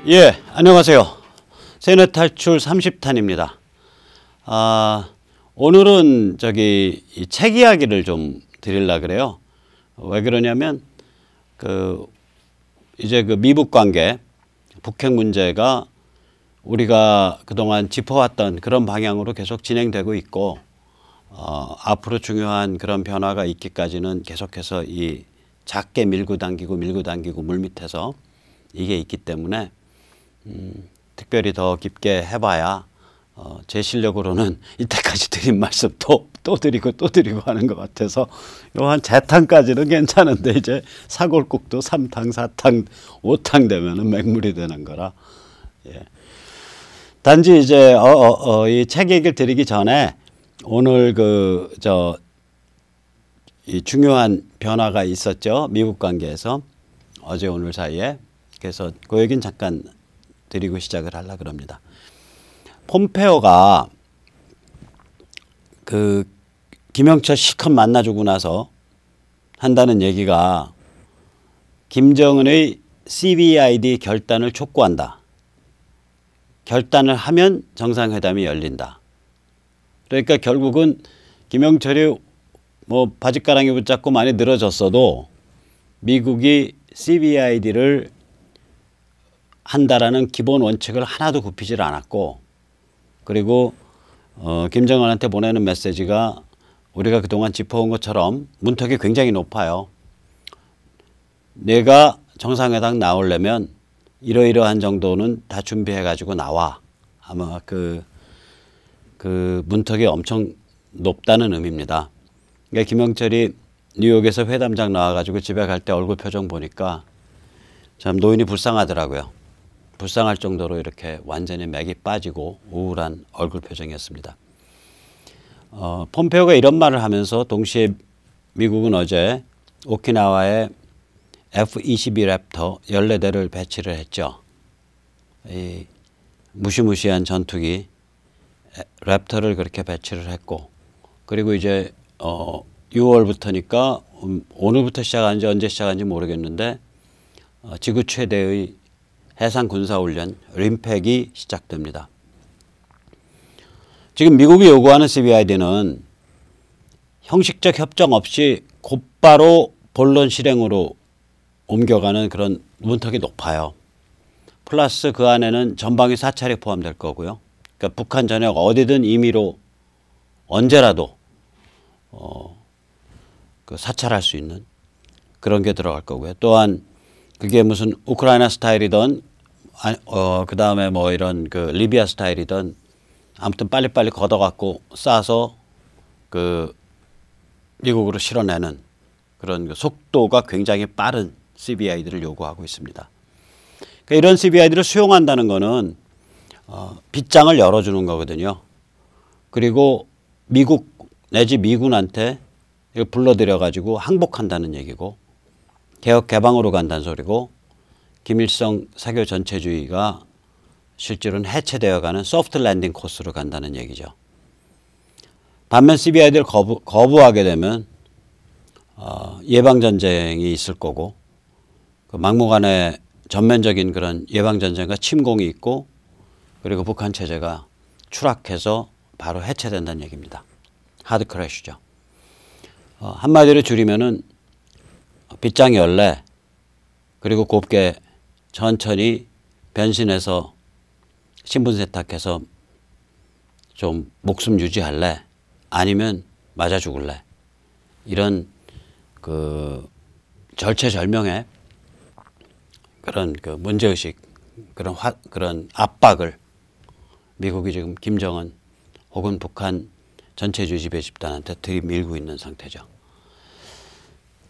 예, 안녕하세요. 세뇌 탈출 30탄입니다. 오늘은 이 책 이야기를 좀 드리려고 그래요. 왜 그러냐면, 이제 미북 관계, 북핵 문제가 우리가 그동안 짚어왔던 그런 방향으로 계속 진행되고 있고, 앞으로 중요한 그런 변화가 있기까지는 계속해서 이 작게 밀고 당기고 물밑에서 이게 있기 때문에 특별히 더 깊게 해봐야 제 실력으로는 이때까지 드린 말씀 또 드리고 하는 것 같아서 요 한 재탕까지는 괜찮은데 이제 사골국도 3탕, 4탕, 5탕 되면은 맹물이 되는 거라. 예. 단지 이제 이 책 얘기를 드리기 전에 오늘 이 중요한 변화가 있었죠. 미국 관계에서 어제 오늘 사이에. 그래서 그 얘기는 잠깐 드리고 시작을 하려고 합니다. 폼페오가 김영철 실컷 만나주고 나서 한다는 얘기가 김정은의 CVID 결단을 촉구한다. 결단을 하면 정상회담이 열린다. 그러니까 결국은 김영철이 뭐 바짓가랑이 붙잡고 많이 늘어졌어도 미국이 CVID를 한다라는 기본 원칙을 하나도 굽히질 않았고, 그리고 김정은한테 보내는 메시지가 우리가 그동안 짚어온 것처럼 문턱이 굉장히 높아요. 내가 정상회담 나오려면 이러이러한 정도는 다 준비해 가지고 나와. 아마 그 문턱이 엄청 높다는 의미입니다. 그러니까 김영철이 뉴욕에서 회담장 나와가지고 집에 갈 때 얼굴 표정 보니까 참 노인이 불쌍하더라고요. 불쌍할 정도로 이렇게 완전히 맥이 빠지고 우울한 얼굴 표정이었습니다. 폼페오가 이런 말을 하면서 동시에 미국은 어제 오키나와에 F-22 랩터 14대를 배치를 했죠. 이 무시무시한 전투기 랩터를 그렇게 배치를 했고, 그리고 이제 6월부터니까 오늘부터 시작한지 언제 시작한지 모르겠는데 지구 최대의 해상 군사훈련 림팩이 시작됩니다. 지금 미국이 요구하는 CVID는 형식적 협정 없이 곧바로 본론 실행으로 옮겨가는 그런 문턱이 높아요. 플러스 그 안에는 전방위 사찰이 포함될 거고요. 그러니까 북한 전역 어디든 임의로 언제라도 사찰할 수 있는 그런 게 들어갈 거고요. 또한 그게 무슨 우크라이나 스타일이든 그 다음에 뭐 이런 리비아 스타일이든 아무튼 빨리빨리 걷어갖고 쏴서 미국으로 실어내는 그런 속도가 굉장히 빠른 CVID를 요구하고 있습니다. 그러니까 이런 CVID를 수용한다는 거는 빗장을 열어주는 거거든요. 그리고 미국 내지 미군한테 이거 불러들여가지고 항복한다는 얘기고, 개혁 개방으로 간다는 소리고, 김일성 사교 전체주의가 실제로는 해체되어가는 소프트 랜딩 코스로 간다는 얘기죠. 반면 CVID를 거부하게 되면 예방전쟁이 있을 거고, 막무가내 전면적인 그런 예방전쟁과 침공이 있고, 그리고 북한 체제가 추락해서 바로 해체된다는 얘기입니다. 하드 크래시죠. 한마디로 줄이면은 빗장 열래, 그리고 곱게 천천히 변신해서 신분 세탁해서 좀 목숨 유지할래, 아니면 맞아 죽을래, 이런 절체절명의 그런 문제의식, 그런 압박을 미국이 지금 김정은 혹은 북한 전체주의 지배 집단한테 들이밀고 있는 상태죠.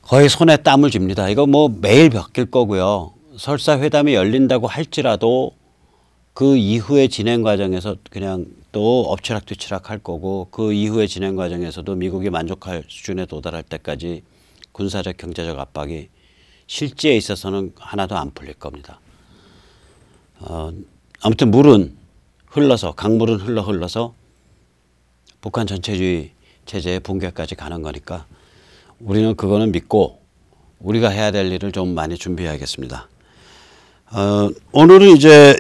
거의 손에 땀을 줍니다. 이거 뭐 매일 바뀔 거고요. 설사 회담이 열린다고 할지라도 그 이후의 진행 과정에서 그냥 또 엎치락뒤치락 할 거고, 그 이후의 진행 과정에서도 미국이 만족할 수준에 도달할 때까지 군사적 경제적 압박이 실제에 있어서는 하나도 안 풀릴 겁니다. 아무튼 물은 흘러서, 강물은 흘러서 북한 전체주의 체제의 붕괴까지 가는 거니까 우리는 그거는 믿고 우리가 해야 될 일을 좀 많이 준비해야겠습니다. 오늘은 이제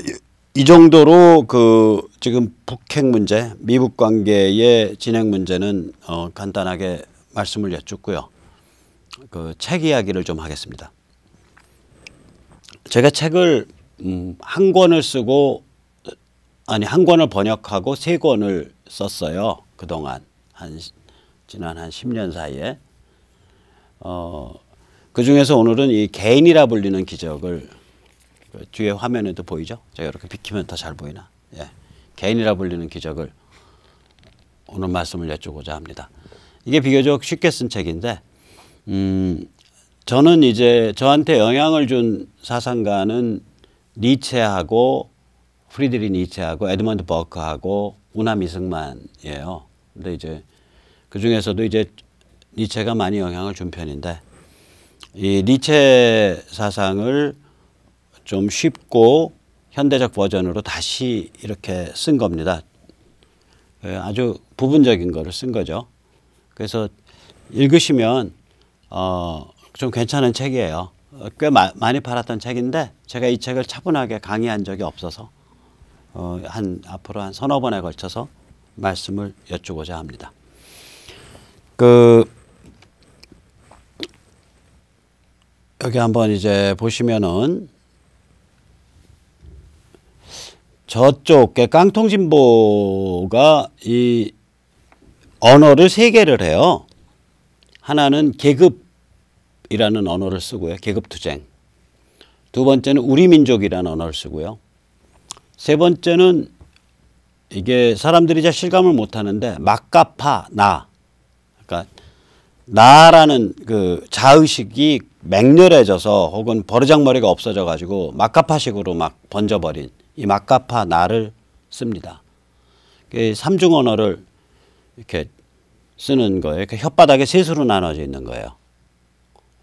이 정도로 그 지금 북핵 문제, 미북 관계의 진행 문제는 간단하게 말씀을 여쭙고요. 그 책 이야기를 좀 하겠습니다. 제가 책을 한 권을 쓰고 한 권을 번역하고 3권을 썼어요. 그동안 지난 한 10년 사이에. 그 중에서 오늘은 이 개인이라 불리는 기적을 뒤에 화면에도 보이죠? 제가 이렇게 비키면 더 잘 보이나? 예. 개인이라 불리는 기적을 오늘 말씀을 여쭈고자 합니다. 이게 비교적 쉽게 쓴 책인데, 저는 이제 저한테 영향을 준 사상가는 니체하고 프리드리히 니체하고 에드먼드 버크하고 우남 이승만이에요. 근데 이제 그 중에서도 이제 니체가 많이 영향을 준 편인데, 이 니체 사상을 좀 쉽고 현대적 버전으로 다시 이렇게 쓴 겁니다. 아주 부분적인 거를 쓴 거죠. 그래서 읽으시면 좀 괜찮은 책이에요. 꽤 많이 팔았던 책인데 제가 이 책을 차분하게 강의한 적이 없어서 앞으로 한 서너 번에 걸쳐서 말씀을 여쭈고자 합니다. 여기 한번 이제 보시면은 저쪽 깡통진보가 이 언어를 3개를 해요. 하나는 계급이라는 언어를 쓰고요. 계급투쟁. 두 번째는 우리민족이라는 언어를 쓰고요. 세 번째는 이게 사람들이 잘 실감을 못하는데 막가파 나. 그러니까 나라는 그 자의식이 맹렬해져서 혹은 버르장머리가 없어져 가지고 막가파식으로 막 번져버린 이 막가파 나를 씁니다. 삼중 언어를 이렇게 쓰는 거예요. 혓바닥에 셋으로 나눠져 있는 거예요.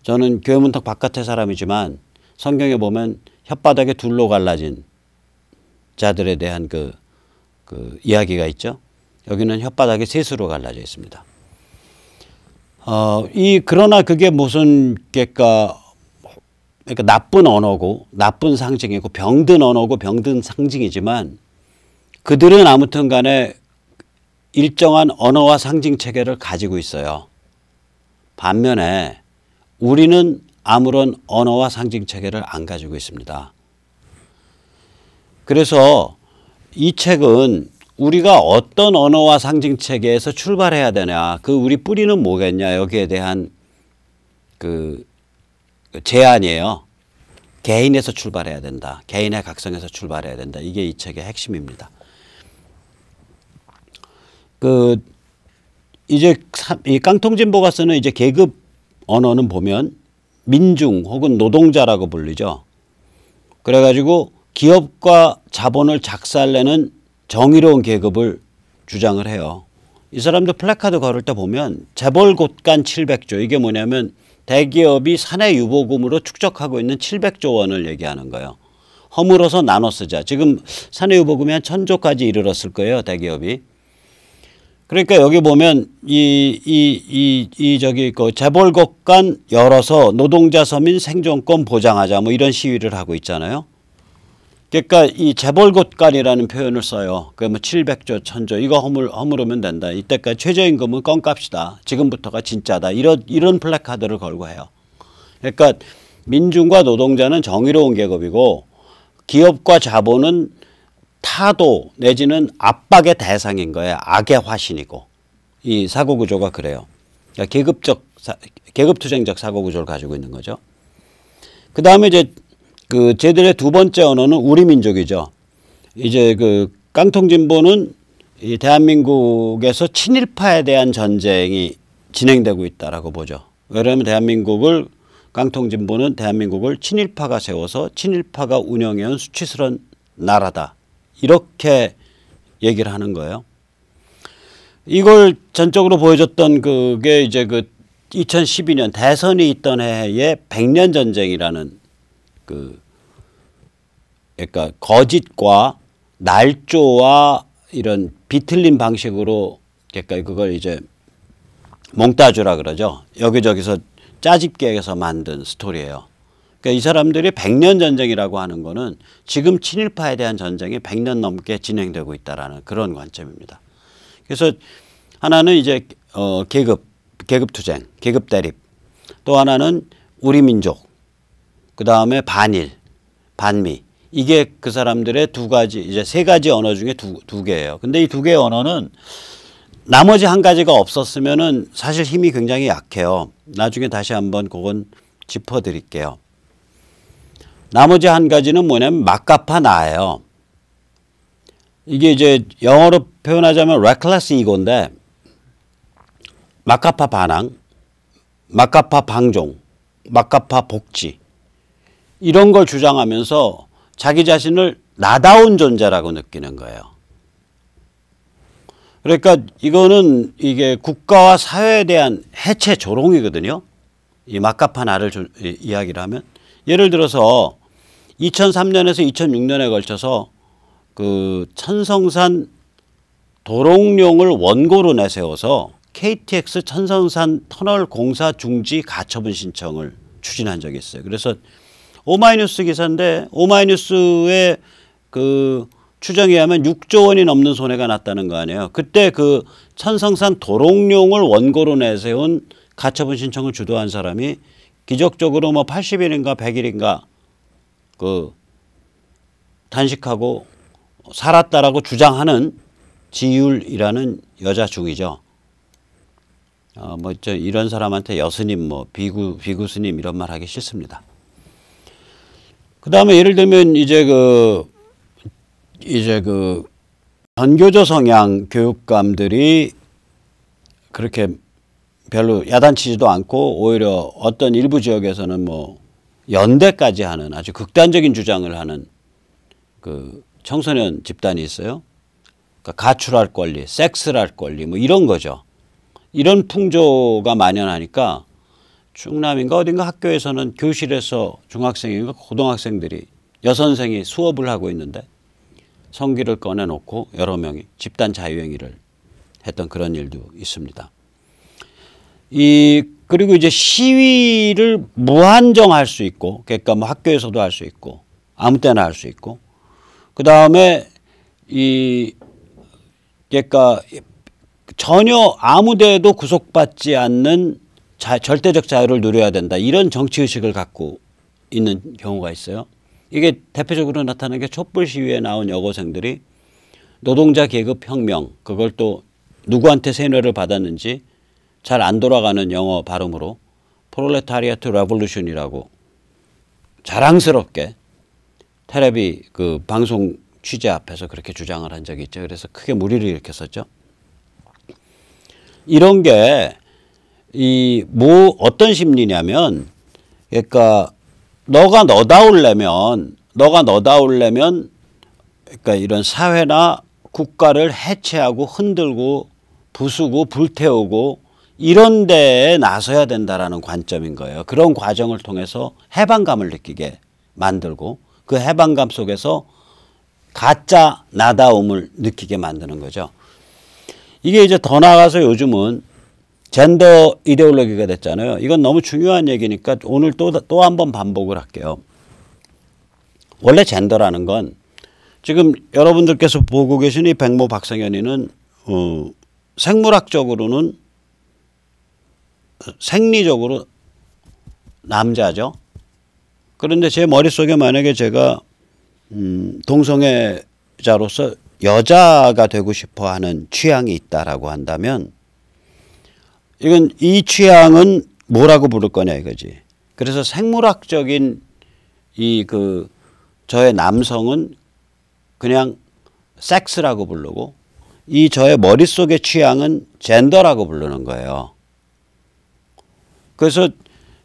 저는 교회 문턱 바깥의 사람이지만 성경에 보면 혓바닥에 둘로 갈라진 자들에 대한 그 이야기가 있죠. 여기는 혓바닥에 셋으로 갈라져 있습니다. 그러나 그게 무슨 그러니까 나쁜 언어고 나쁜 상징이고 병든 언어고 병든 상징이지만 그들은 아무튼 간에 일정한 언어와 상징 체계를 가지고 있어요. 반면에 우리는 아무런 언어와 상징 체계를 안 가지고 있습니다. 그래서 이 책은 우리가 어떤 언어와 상징 체계에서 출발해야 되냐, 우리 뿌리는 뭐겠냐, 여기에 대한 제안이에요. 개인에서 출발해야 된다. 개인의 각성에서 출발해야 된다. 이게 이 책의 핵심입니다. 이제 이 깡통진보가 쓰는 이제 계급 언어는 보면 민중 혹은 노동자라고 불리죠. 그래가지고 기업과 자본을 작살내는 정의로운 계급을 주장을 해요. 이 사람들 플래카드 걸을 때 보면 재벌곶간 700조, 이게 뭐냐면 대기업이 사내 유보금으로 축적하고 있는 700조 원을 얘기하는 거예요. 허물어서 나눠 쓰자. 지금 사내 유보금이 한 1000조까지 이르렀을 거예요, 대기업이. 그러니까 여기 보면 재벌곶간 열어서 노동자 서민 생존권 보장하자, 뭐 이런 시위를 하고 있잖아요. 그러니까 이 재벌곶간이라는 표현을 써요. 뭐 700조, 1000조 이거 허물으면 된다. 이때까지 최저임금은 껌값이다. 지금부터가 진짜다. 이런 플래카드를 걸고 해요. 그러니까 민중과 노동자는 정의로운 계급이고 기업과 자본은 타도 내지는 압박의 대상인 거예요. 악의 화신이고. 이 사고구조가 그래요. 그러니까 계급투쟁적 사고구조를 가지고 있는 거죠. 그 다음에 이제 쟤들의 두 번째 언어는 우리민족이죠. 이제 깡통진보는 이 대한민국에서 친일파에 대한 전쟁이 진행되고 있다라고 보죠. 왜냐하면 깡통진보는 대한민국을 친일파가 세워서 친일파가 운영해온 수치스러운 나라다. 이렇게 얘기를 하는 거예요. 이걸 전적으로 보여줬던 그게 이제 2012년 대선이 있던 해에 100년 전쟁이라는 그러니까 거짓과 날조와 이런 비틀린 방식으로 그러니까 그걸 이제 몽따주라 그러죠. 여기저기서 짜집기해서 만든 스토리예요. 그러니까 이 사람들이 100년 전쟁이라고 하는 거는 지금 친일파에 대한 전쟁이 100년 넘게 진행되고 있다라는 그런 관점입니다. 그래서 하나는 이제 계급 투쟁, 계급 대립. 또 하나는 우리 민족. 그다음에 반일, 반미. 이게 그 사람들의 두 가지, 이제 세 가지 언어 중에 두 개예요. 근데 이 두 개의 언어는 나머지 한 가지가 없었으면은 사실 힘이 굉장히 약해요. 나중에 다시 한번 그건 짚어 드릴게요. 나머지 한 가지는 뭐냐면 막가파 나예요. 이게 이제 영어로 표현하자면 reckless ego인데 막가파 반항, 막가파 방종, 막가파 복지 이런 걸 주장하면서 자기 자신을 나다운 존재라고 느끼는 거예요. 그러니까 이거는 이게 국가와 사회에 대한 해체 조롱이거든요. 이 막가파 나를 이야기를 하면 예를 들어서 2003년에서 2006년에 걸쳐서 그 천성산 도롱뇽을 원고로 내세워서 KTX 천성산 터널 공사 중지 가처분 신청을 추진한 적이 있어요. 그래서 오마이뉴스 기사인데 오마이뉴스의 그 추정에 의하면 6조 원이 넘는 손해가 났다는 거 아니에요. 그때 그 천성산 도롱뇽을 원고로 내세운 가처분 신청을 주도한 사람이 기적적으로 뭐 80일인가 100일인가 그 단식하고 살았다라고 주장하는 지율이라는 여자 중이죠. 뭐 이런 사람한테 여스님 뭐 비구스님 이런 말 하기 싫습니다. 그 다음에 예를 들면 이제 그 전교조 성향 교육감들이 그렇게 별로 야단치지도 않고 오히려 어떤 일부 지역에서는 뭐 연대까지 하는 아주 극단적인 주장을 하는 그 청소년 집단이 있어요. 그러니까 가출할 권리, 섹스를 할 권리 뭐 이런 거죠. 이런 풍조가 만연하니까 충남인가 어딘가 학교에서는 교실에서 중학생인가 고등학생들이 여선생이 수업을 하고 있는데 성기를 꺼내놓고 여러 명이 집단 자유행위를 했던 그런 일도 있습니다. 그리고 이제 시위를 무한정할 수 있고, 그러니까 뭐 학교에서도 할 수 있고, 아무 때나 할 수 있고, 그 다음에 그러니까 전혀 아무 데에도 구속받지 않는 절대적 자유를 누려야 된다. 이런 정치의식을 갖고 있는 경우가 있어요. 이게 대표적으로 나타나는 게 촛불 시위에 나온 여고생들이 노동자 계급 혁명, 그걸 또 누구한테 세뇌를 받았는지 잘 안 돌아가는 영어 발음으로 프롤레타리아트 레볼루션이라고 자랑스럽게 텔레비 그 방송 취재 앞에서 그렇게 주장을 한 적이 있죠. 그래서 크게 물의를 일으켰었죠. 이런 게 어떤 심리냐면, 그러니까 너가 너다우려면 그러니까 이런 사회나 국가를 해체하고 흔들고 부수고 불태우고 이런 데에 나서야 된다라는 관점인 거예요. 그런 과정을 통해서 해방감을 느끼게 만들고 그 해방감 속에서 가짜 나다움을 느끼게 만드는 거죠. 이게 이제 더 나아가서 요즘은 젠더 이데올로기가 됐잖아요. 이건 너무 중요한 얘기니까 오늘 또 한 번 반복을 할게요. 원래 젠더라는 건 지금 여러분들께서 보고 계신 이 백모 박성현이는 생물학적으로는 생리적으로 남자죠. 그런데 제 머릿속에 만약에 제가 동성애자로서 여자가 되고 싶어 하는 취향이 있다라고 한다면 이 취향은 뭐라고 부를 거냐 이거지. 그래서 생물학적인 저의 남성은 그냥 섹스라고 부르고 저의 머릿속의 취향은 젠더라고 부르는 거예요. 그래서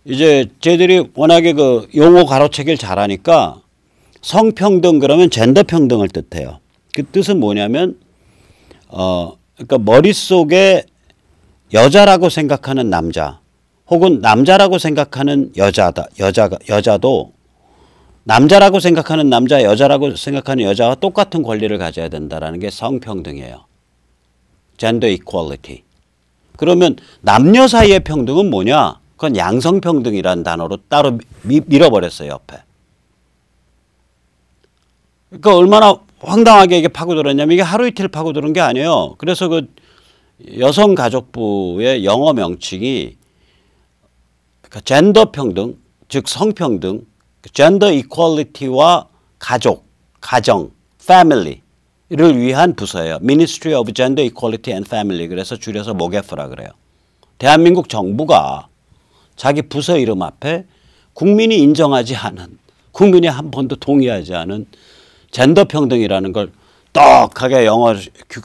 이제 쟤들이 워낙에 그 용어 가로채기를 잘하니까 성평등 그러면 젠더 평등을 뜻해요. 그 뜻은 뭐냐면 그러니까 머릿속에 여자라고 생각하는 남자 혹은 남자라고 생각하는 여자도 남자라고 생각하는 남자, 여자라고 생각하는 여자와 똑같은 권리를 가져야 된다는 게 성평등이에요. 젠더 이퀄리티. 그러면 남녀 사이의 평등은 뭐냐? 그건 양성평등이라는 단어로 따로 밀어버렸어요, 옆에. 그러니까 얼마나 황당하게 이게 파고들었냐면 이게 하루 이틀 파고드는 게 아니에요. 그래서 그 여성가족부의 영어 명칭이 그러니까 젠더 평등, 즉 성평등, 젠더 이퀄리티와 가족, 가정, family를 위한 부서예요. Ministry of Gender Equality and Family. 그래서 줄여서 모게프라 그래요. 대한민국 정부가 자기 부서 이름 앞에 국민이 인정하지 않은, 국민이 한 번도 동의하지 않은 젠더 평등이라는 걸 떡하게 영어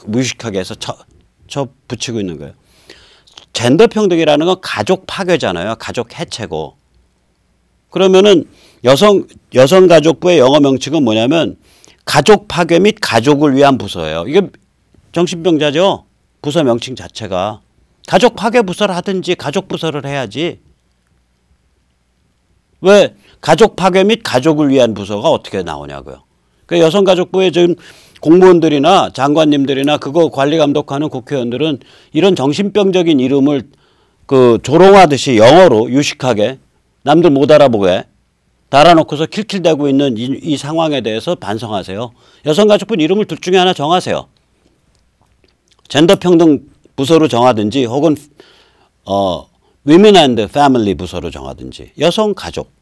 무식하게 해서 쳐 붙이고 있는 거예요. 젠더 평등이라는 건 가족 파괴잖아요. 가족 해체고. 그러면은 여성가족부의 영어 명칭은 뭐냐면 가족 파괴 및 가족을 위한 부서예요. 이게 정신병자죠. 부서 명칭 자체가. 가족 파괴 부서를 하든지 가족 부서를 해야지. 왜 가족 파괴 및 가족을 위한 부서가 어떻게 나오냐고요. 그 여성가족부의 지금 공무원들이나 장관님들이나 그거 관리 감독하는 국회의원들은 이런 정신병적인 이름을 그 조롱하듯이 영어로 유식하게 남들 못 알아보게 달아놓고서 킬킬대고 있는 이 상황에 대해서 반성하세요. 여성가족부 이름을 둘 중에 하나 정하세요. 젠더평등 부서로 정하든지 혹은 Women and Family 부서로 정하든지 여성가족.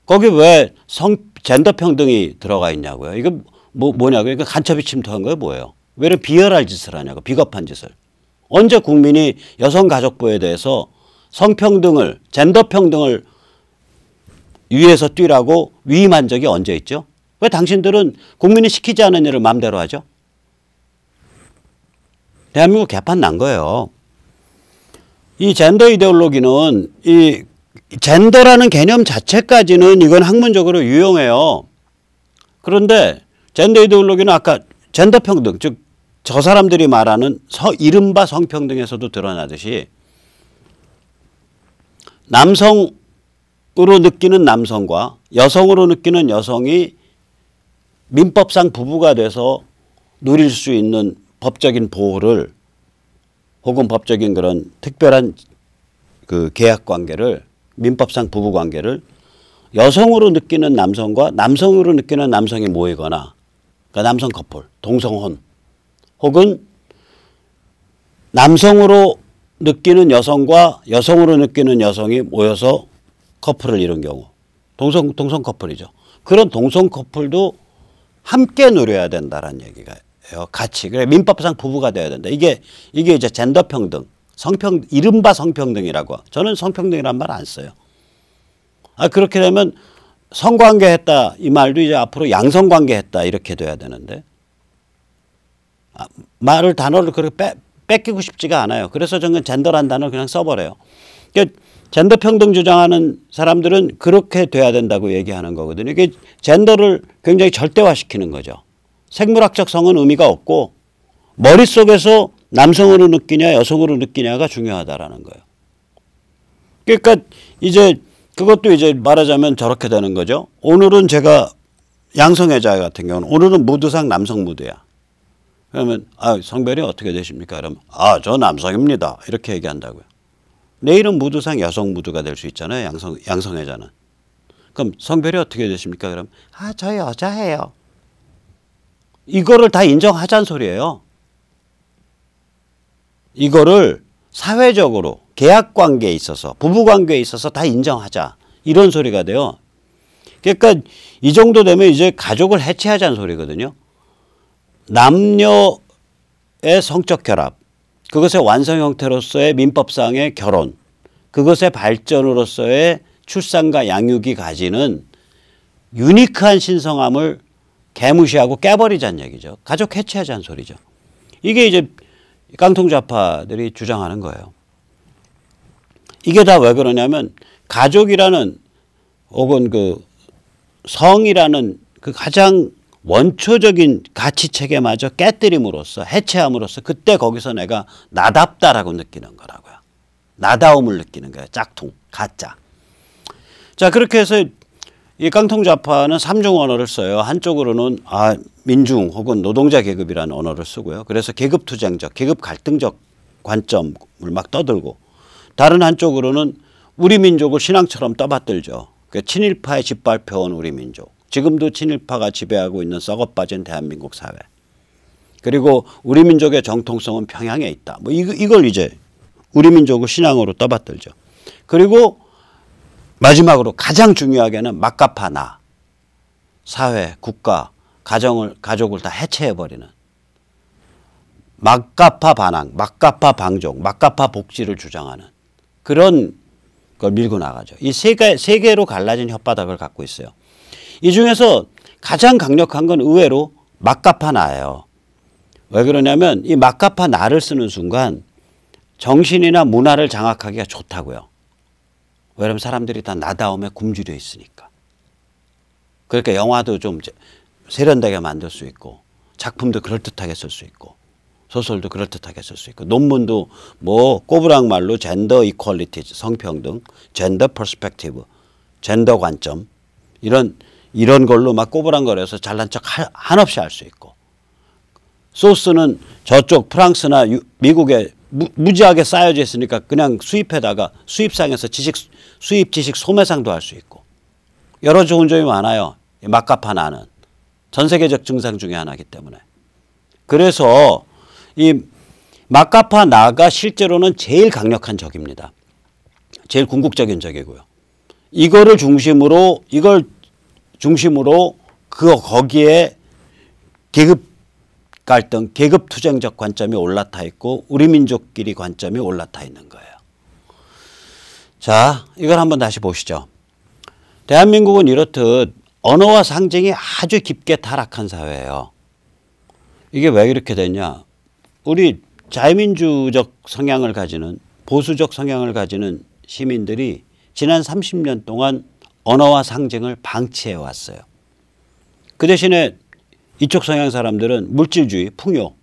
거기 왜 젠더평등이 들어가 있냐고요. 이거 뭐냐고요. 이거 간첩이 침투한 거예요. 뭐예요. 왜 이렇게 비열할 짓을 하냐고. 비겁한 짓을. 언제 국민이 여성가족부에 대해서 성평등을 젠더평등을 위에서 뛰라고 위임한 적이 언제 있죠? 왜 당신들은 국민이 시키지 않은 일을 마음대로 하죠? 대한민국 개판 난 거예요. 이 젠더 이데올로기는 이 젠더라는 개념 자체까지는 이건 학문적으로 유용해요. 그런데 젠더 이데올로기는 아까 젠더 평등, 즉 저 사람들이 말하는 이른바 성평등에서도 드러나듯이 남성으로 느끼는 남성과 여성으로 느끼는 여성이 민법상 부부가 돼서 누릴 수 있는 법적인 보호를 혹은 법적인 그런 특별한 그 계약 관계를 민법상 부부 관계를 여성으로 느끼는 남성과 남성으로 느끼는 남성이 모이거나 그러니까 남성 커플, 동성혼 혹은 남성으로 느끼는 여성과 여성으로 느끼는 여성이 모여서 커플을 이룬 경우 동성 커플이죠. 그런 동성 커플도 함께 누려야 된다라는 얘기가요. 같이. 그래 민법상 부부가 돼야 된다. 이게 이제 젠더 평등, 이른바 성평등이라고. 저는 성평등이란 말 안 써요. 그렇게 되면 성관계 했다 이 말도 이제 앞으로 양성관계 했다 이렇게 돼야 되는데 단어를 그렇게 뺏기고 싶지가 않아요. 그래서 저는 젠더란 단어를 그냥 써버려요. 그러니까 젠더 평등 주장하는 사람들은 그렇게 돼야 된다고 얘기하는 거거든요. 이게 젠더를 굉장히 절대화시키는 거죠. 생물학적 성은 의미가 없고 머릿속에서 남성으로 느끼냐 여성으로 느끼냐가 중요하다라는 거예요. 그러니까 이제 그것도 이제 말하자면 저렇게 되는 거죠. 오늘은 제가 양성애자 같은 경우는 오늘은 무드상 남성 무드야. 그러면 성별이 어떻게 되십니까? 그러면 저 남성입니다. 이렇게 얘기한다고요. 내일은 무드상 여성 무드가 될 수 있잖아요. 양성애자는. 그럼 성별이 어떻게 되십니까? 그러면 저 여자예요. 이거를 다 인정하자는 소리예요. 이거를 사회적으로 계약관계에 있어서 부부관계에 있어서 다 인정하자. 이런 소리가 돼요. 그러니까 이 정도 되면 이제 가족을 해체하자는 소리거든요. 남녀의 성적 결합, 그것의 완성 형태로서의 민법상의 결혼, 그것의 발전으로서의 출산과 양육이 가지는 유니크한 신성함을 개무시하고 깨버리자는 얘기죠. 가족 해체하자는 소리죠. 이게 이제 깡통좌파들이 주장하는 거예요. 이게 다 왜 그러냐면 가족이라는 혹은 그 성이라는 그 가장 원초적인 가치체계마저 깨뜨림으로써 해체함으로써 그때 거기서 내가 나답다라고 느끼는 거라고요. 나다움을 느끼는 거예요. 짝퉁, 가짜. 자 그렇게 해서 이 깡통좌파는 삼중 언어를 써요. 한쪽으로는 민중 혹은 노동자 계급이라는 언어를 쓰고요. 그래서 계급투쟁적, 계급 갈등적 관점을 막 떠들고 다른 한쪽으로는 우리 민족을 신앙처럼 떠받들죠. 친일파에 짓밟혀온 우리 민족. 지금도 친일파가 지배하고 있는 썩어빠진 대한민국 사회. 그리고 우리 민족의 정통성은 평양에 있다. 뭐 이걸 이제 우리 민족을 신앙으로 떠받들죠. 그리고 마지막으로 가장 중요하게는 막가파 나. 사회, 국가, 가족을 다 해체해버리는 막가파 반항, 막가파 방종, 막가파 복지를 주장하는 그런 걸 밀고 나가죠. 이 세 개로 갈라진 혓바닥을 갖고 있어요. 이 중에서 가장 강력한 건 의외로 막가파 나예요. 왜 그러냐면 이 막가파 나를 쓰는 순간 정신이나 문화를 장악하기가 좋다고요. 왜냐하면 사람들이 다 나다움에 굶주려 있으니까. 그러니까 영화도 좀 세련되게 만들 수 있고 작품도 그럴듯하게 쓸 수 있고 소설도 그럴듯하게 쓸 수 있고 논문도 뭐 꼬부랑 말로 젠더 이퀄리티, 성평등, 젠더 퍼스펙티브, 젠더 관점 이런 걸로 막 꼬부랑거려서 잘난 척 한없이 할 수 있고 소스는 저쪽 프랑스나 미국에 무지하게 쌓여져 있으니까 그냥 수입해다가 수입상에서 수입 지식 소매상도 할 수 있고 여러 좋은 점이 많아요. 막가파 나는 전 세계적 증상 중에 하나이기 때문에. 그래서 이 막가파 나가 실제로는 제일 강력한 적입니다. 제일 궁극적인 적이고요. 이걸 중심으로 거기에 계급 갈등, 계급 투쟁적 관점이 올라타 있고 우리 민족끼리 관점이 올라타 있는 거예요. 자, 이걸 한번 다시 보시죠. 대한민국은 이렇듯 언어와 상징이 아주 깊게 타락한 사회예요. 이게 왜 이렇게 됐냐? 우리 자유민주적 성향을 가지는 보수적 성향을 가지는 시민들이 지난 30년 동안 언어와 상징을 방치해 왔어요. 그 대신에 이쪽 성향 사람들은 물질주의, 풍요,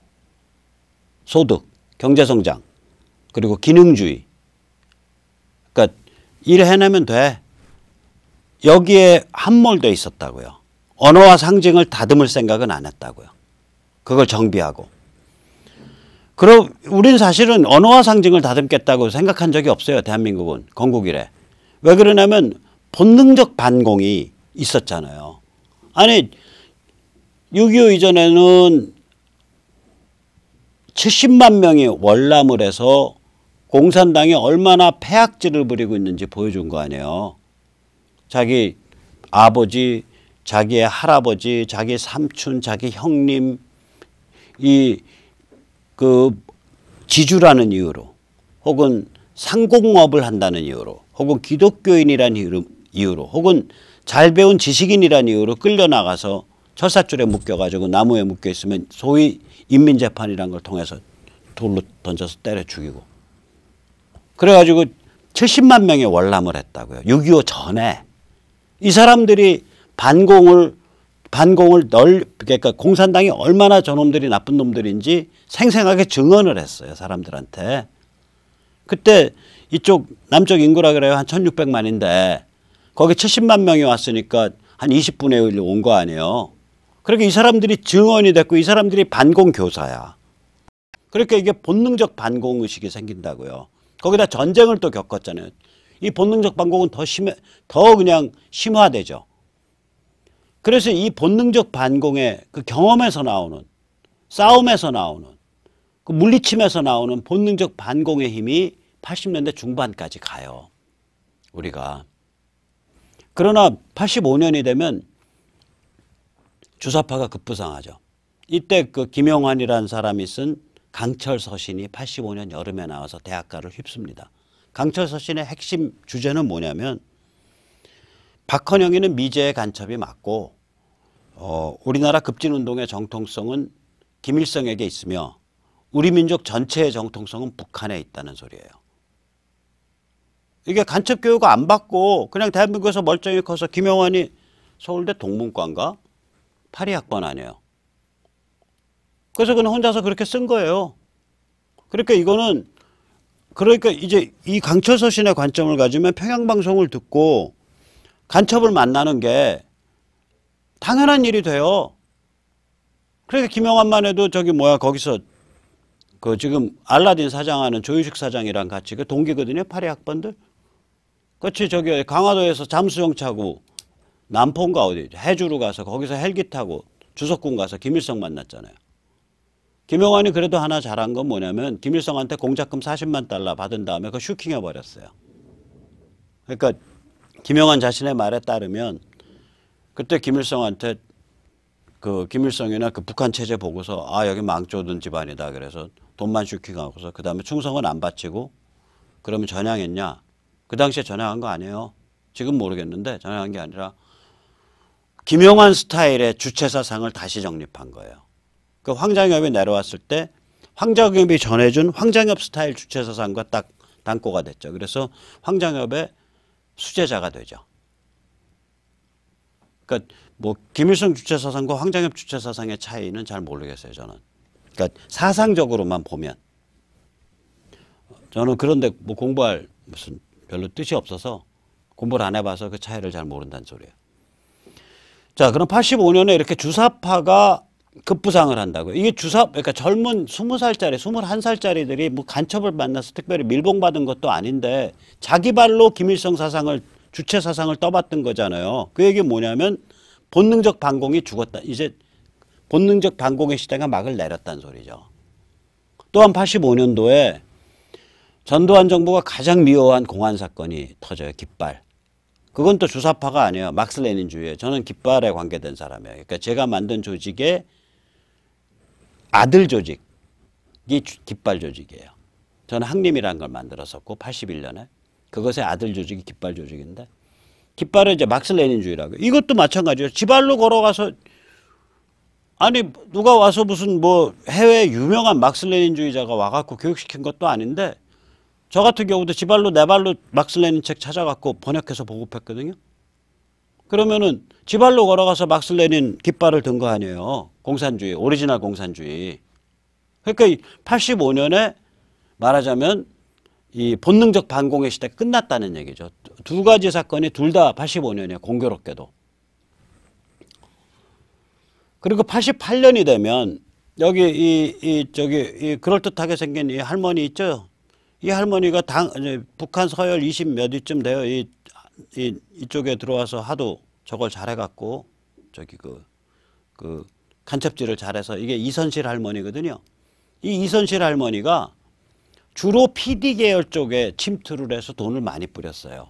소득, 경제성장, 그리고 기능주의. 그러니까 일해내면 돼. 여기에 함몰돼 있었다고요. 언어와 상징을 다듬을 생각은 안 했다고요. 그걸 정비하고. 그럼 우린 사실은 언어와 상징을 다듬겠다고 생각한 적이 없어요. 대한민국은 건국 이래. 왜 그러냐면 본능적 반공이 있었잖아요. 아니 6.25 이전에는 70만 명이 월남을 해서 공산당이 얼마나 폐악질을 부리고 있는지 보여준 거 아니에요. 자기 아버지, 자기의 할아버지, 자기 삼촌, 자기 형님 지주라는 이유로 혹은 상공업을 한다는 이유로 혹은 기독교인이라는 이유로 혹은 잘 배운 지식인이라는 이유로 끌려나가서 철사줄에 묶여가지고 나무에 묶여 있으면 소위 인민재판이라는 걸 통해서 돌로 던져서 때려 죽이고 그래가지고 70만 명의 월남을 했다고요. 6.25 전에. 이 사람들이 그러니까 공산당이 얼마나 저놈들이 나쁜 놈들인지 생생하게 증언을 했어요. 사람들한테. 그때 이쪽 남쪽 인구라 그래요. 한 1600만인데 거기 70만 명이 왔으니까 한 20분의 1로 온 거 아니에요. 그러니까 이 사람들이 증언이 됐고 이 사람들이 반공교사야. 그러니까 이게 본능적 반공의식이 생긴다고요. 거기다 전쟁을 또 겪었잖아요. 이 본능적 반공은 더 그냥 심화되죠. 그래서 이 본능적 반공의 그 경험에서 나오는 싸움에서 나오는 그 물리침에서 나오는 본능적 반공의 힘이 80년대 중반까지 가요. 우리가. 그러나 85년이 되면 주사파가 급부상하죠. 이때 그 김영환이라는 사람이 쓴 강철 서신이 85년 여름에 나와서 대학가를 휩습니다. 강철 서신의 핵심 주제는 뭐냐면 박헌영이는 미제의 간첩이 맞고 우리나라 급진운동의 정통성은 김일성에게 있으며 우리 민족 전체의 정통성은 북한에 있다는 소리예요. 이게 간첩 교육을 안 받고 그냥 대한민국에서 멀쩡히 커서 김영환이 서울대 동문과인가? 파리학번 아니에요. 그래서 그는 혼자서 그렇게 쓴 거예요. 그러니까 이제 이 강철 서신의 관점을 가지면 평양방송을 듣고 간첩을 만나는 게 당연한 일이 돼요. 그러니까 김영환만 해도 거기서 그 지금 알라딘 사장하는 조유식 사장이랑 같이 그 동기거든요. 파리 학번들. 그치 저기 강화도에서 잠수정 차고 남포인가 어디 해주로 가서 거기서 헬기 타고 주석군 가서 김일성 만났잖아요. 김영환이 그래도 하나 잘한 건 뭐냐면 김일성한테 공작금 40만 달러 받은 다음에 그거 슈킹해 버렸어요. 그러니까 김영환 자신의 말에 따르면 그때 김일성한테 그 김일성이나 그 북한 체제 보고서 아 여기 망조든 집안이다 그래서 돈만 슈킹하고서 그 다음에 충성은 안 바치고 그러면 전향했냐? 그 당시에 전향한 거 아니에요. 지금 모르겠는데 전향한 게 아니라 김영환 스타일의 주체사상을 다시 정립한 거예요. 그 황장엽이 내려왔을 때 황장엽이 전해준 황장엽 스타일 주체사상과 딱 단꼬가 됐죠. 그래서 황장엽의 수제자가 되죠. 그러니까 뭐 김일성 주체사상과 황장엽 주체사상의 차이는 잘 모르겠어요. 저는. 그러니까 사상적으로만 보면 저는 그런데 뭐 공부할 무슨 별로 뜻이 없어서 공부를 안 해봐서 그 차이를 잘 모른다는 소리예요. 자, 그럼 85년에 이렇게 주사파가 급부상을 한다고요. 이게 그러니까 젊은 20살짜리, 21살짜리들이 뭐 간첩을 만나서 특별히 밀봉받은 것도 아닌데 자기 발로 김일성 사상을, 주체 사상을 떠봤던 거잖아요. 그 얘기 뭐냐면 본능적 반공이 죽었다. 이제 본능적 반공의 시대가 막을 내렸다는 소리죠. 또한 85년도에 전두환 정부가 가장 미워한 공안 사건이 터져요. 깃발. 그건 또 주사파가 아니에요. 막스 레닌주의예요. 저는 깃발에 관계된 사람이에요. 그러니까 제가 만든 조직의 아들 조직이 깃발 조직이에요. 저는 항림이라는 걸 만들었었고 81년에 그것의 아들 조직이 깃발 조직인데 깃발은 이제 막스 레닌주의라고. 이것도 마찬가지예요. 지발로 걸어가서 아니 누가 와서 무슨 뭐 해외 유명한 막스 레닌주의자가 와갖고 교육시킨 것도 아닌데 저 같은 경우도 지발로 내 발로 막스 레닌 책 찾아갖고 번역해서 보급했거든요. 그러면은 지발로 걸어가서 막스 레닌 깃발을 든 거 아니에요. 공산주의, 오리지널 공산주의. 그러니까 85년에 말하자면 이 본능적 반공의 시대 끝났다는 얘기죠. 두 가지 사건이 둘 다 85년이에요. 공교롭게도. 그리고 88년이 되면 여기 이 그럴듯하게 생긴 이 할머니 있죠. 이 할머니가 북한 서열 20 몇 위쯤 돼요. 이쪽에 들어와서 하도 저걸 잘해갖고 저기 그 간첩질을 잘해서 이게 이선실 할머니거든요. 이 이선실 할머니가 주로 PD 계열 쪽에 침투를 해서 돈을 많이 뿌렸어요.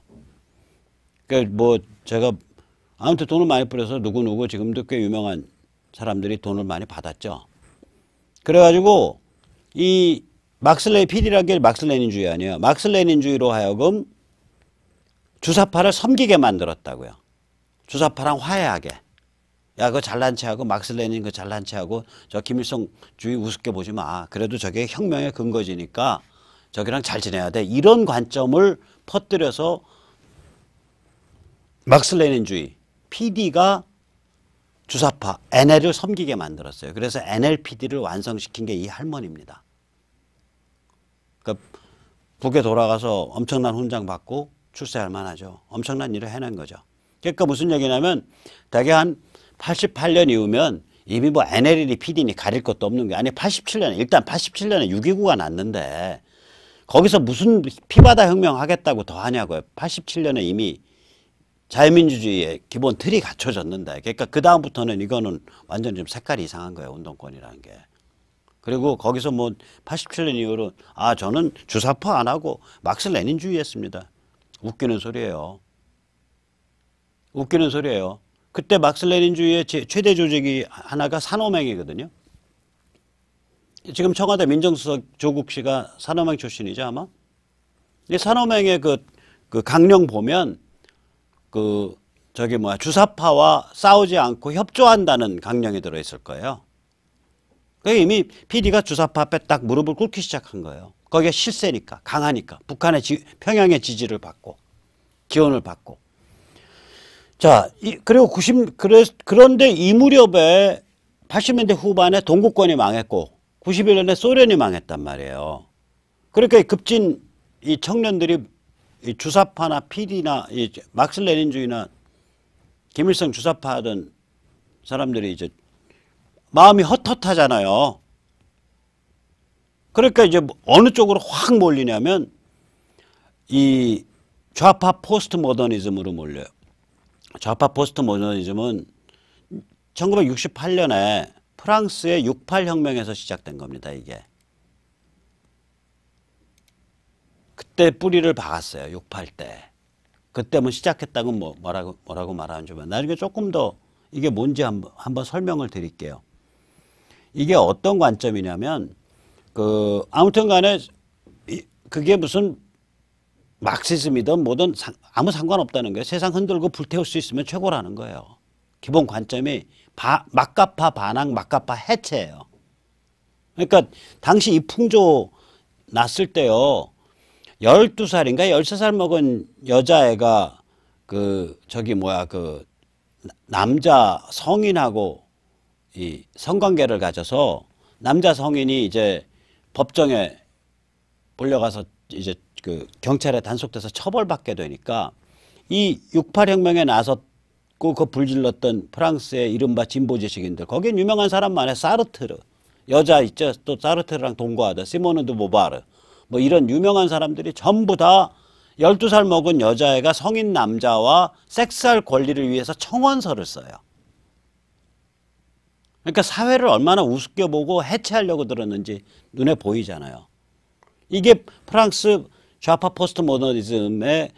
그러니까 뭐 제가 아무튼 돈을 많이 뿌려서 누구누구 지금도 꽤 유명한 사람들이 돈을 많이 받았죠. 그래가지고 이 PD라는 게 막스 레닌주의 아니에요. 막스 레닌주의로 하여금 주사파를 섬기게 만들었다고요. 주사파랑 화해하게. 야, 그거 잘난 체하고 막스 레닌 그 잘난 체하고 저 김일성 주의 우습게 보지 마. 그래도 저게 혁명의 근거지니까 저기랑 잘 지내야 돼. 이런 관점을 퍼뜨려서 막스 레닌주의 PD가 주사파 NL을 섬기게 만들었어요. 그래서 NLPD를 완성시킨 게 이 할머니입니다. 그러니까 북에 돌아가서 엄청난 훈장 받고 출세할 만하죠. 엄청난 일을 해낸 거죠. 그러니까 무슨 얘기냐면 대개 한 88년 이후면 이미 뭐 NL이니 PD니 가릴 것도 없는 게 아니 87년에 일단 87년에 6.29가 났는데 거기서 무슨 피바다 혁명 하겠다고 더 하냐고요. 87년에 이미 자유민주주의의 기본 틀이 갖춰졌는데 그러니까 그 다음부터는 이거는 완전 좀 색깔이 이상한 거예요. 운동권이라는 게. 그리고 거기서 뭐 87년 이후로 저는 주사파 안 하고 막스 레닌주의 했습니다. 웃기는 소리예요. 웃기는 소리예요. 그때 막스 레닌주의의 최대 조직이 하나가 산호맹이거든요. 지금 청와대 민정수석 조국 씨가 산호맹 출신이죠 아마. 이 산호맹의 그 강령 보면 주사파와 싸우지 않고 협조한다는 강령이 들어있을 거예요. 이미 PD가 주사파 앞에 딱 무릎을 꿇기 시작한 거예요. 거기가 실세니까, 강하니까, 북한의 평양의 지지를 받고, 지원을 받고. 자, 그리고 그런데 이 무렵에 80년대 후반에 동구권이 망했고, 91년에 소련이 망했단 말이에요. 그러니까 급진 이 청년들이 이 주사파나 PD나 이 막스 레닌주의나 김일성 주사파 하던 사람들이 이제 마음이 헛헛하잖아요. 그러니까 이제 어느 쪽으로 확 몰리냐면 이 좌파 포스트 모더니즘으로 몰려요. 좌파 포스트 모더니즘은 1968년에 프랑스의 68 혁명에서 시작된 겁니다, 이게. 그때 뿌리를 박았어요, 68 때. 그때 뭐 시작했다고 뭐라고 말하는지 나중에 조금 더 이게 뭔지 한번 설명을 드릴게요. 이게 어떤 관점이냐면 아무튼 간에 그게 무슨 막시즘이든 뭐든 아무 상관없다는 거예요. 세상 흔들고 불태울 수 있으면 최고라는 거예요. 기본 관점이 막가파 반항, 막가파 해체예요. 그러니까 당시 이 풍조 났을 때요. 12살인가 13살 먹은 여자애가 남자 성인하고 이 성관계를 가져서 남자 성인이 이제 법정에 몰려가서 이제 경찰에 단속돼서 처벌받게 되니까 이 68 혁명에 나섰고 그 불질렀던 프랑스의 이른바 진보 지식인들, 거기엔 유명한 사람 많아요. 사르트르 여자 있죠. 또 사르트르랑 동거하다 시모네 드 보바르 뭐 이런 유명한 사람들이 전부 다 12살 먹은 여자애가 성인 남자와 섹스할 권리를 위해서 청원서를 써요. 그러니까 사회를 얼마나 우습게 보고 해체하려고 들었는지 눈에 보이잖아요. 이게 프랑스 좌파 포스트 모더니즘의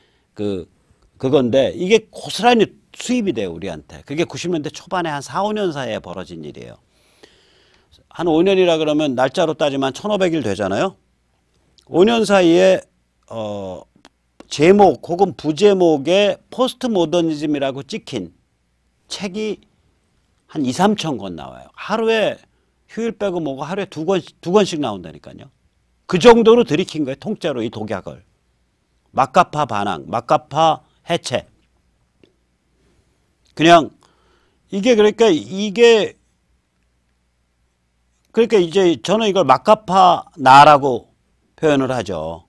그건데 이게 고스란히 수입이 돼요, 우리한테. 그게 90년대 초반에 한 4, 5년 사이에 벌어진 일이에요. 한 5년이라 그러면 날짜로 따지면 1500일 되잖아요. 5년 사이에 제목 혹은 부제목에 포스트 모더니즘이라고 찍힌 책이 한 2, 3천 권 나와요. 하루에 휴일 빼고 뭐고 하루에 두 권씩 나온다니까요. 그 정도로 들이킨 거예요. 통째로 이 독약을. 막가파 반항, 막가파 해체. 그냥 그러니까 이제 저는 이걸 막가파 나라고 표현을 하죠.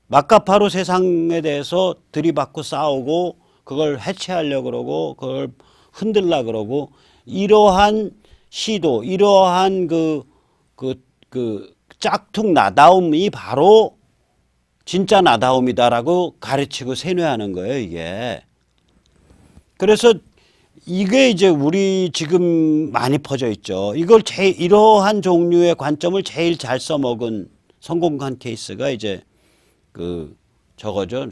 막가파로 세상에 대해서 들이받고 싸우고 그걸 해체하려고 그러고 그걸 흔들라 그러고 이러한 시도, 이러한 짝퉁 나다움이 바로 진짜 나다움이다라고 가르치고 세뇌하는 거예요, 이게. 그래서 이게 이제 우리 지금 많이 퍼져 있죠. 이러한 종류의 관점을 제일 잘 써먹은 성공한 케이스가 이제 저거죠.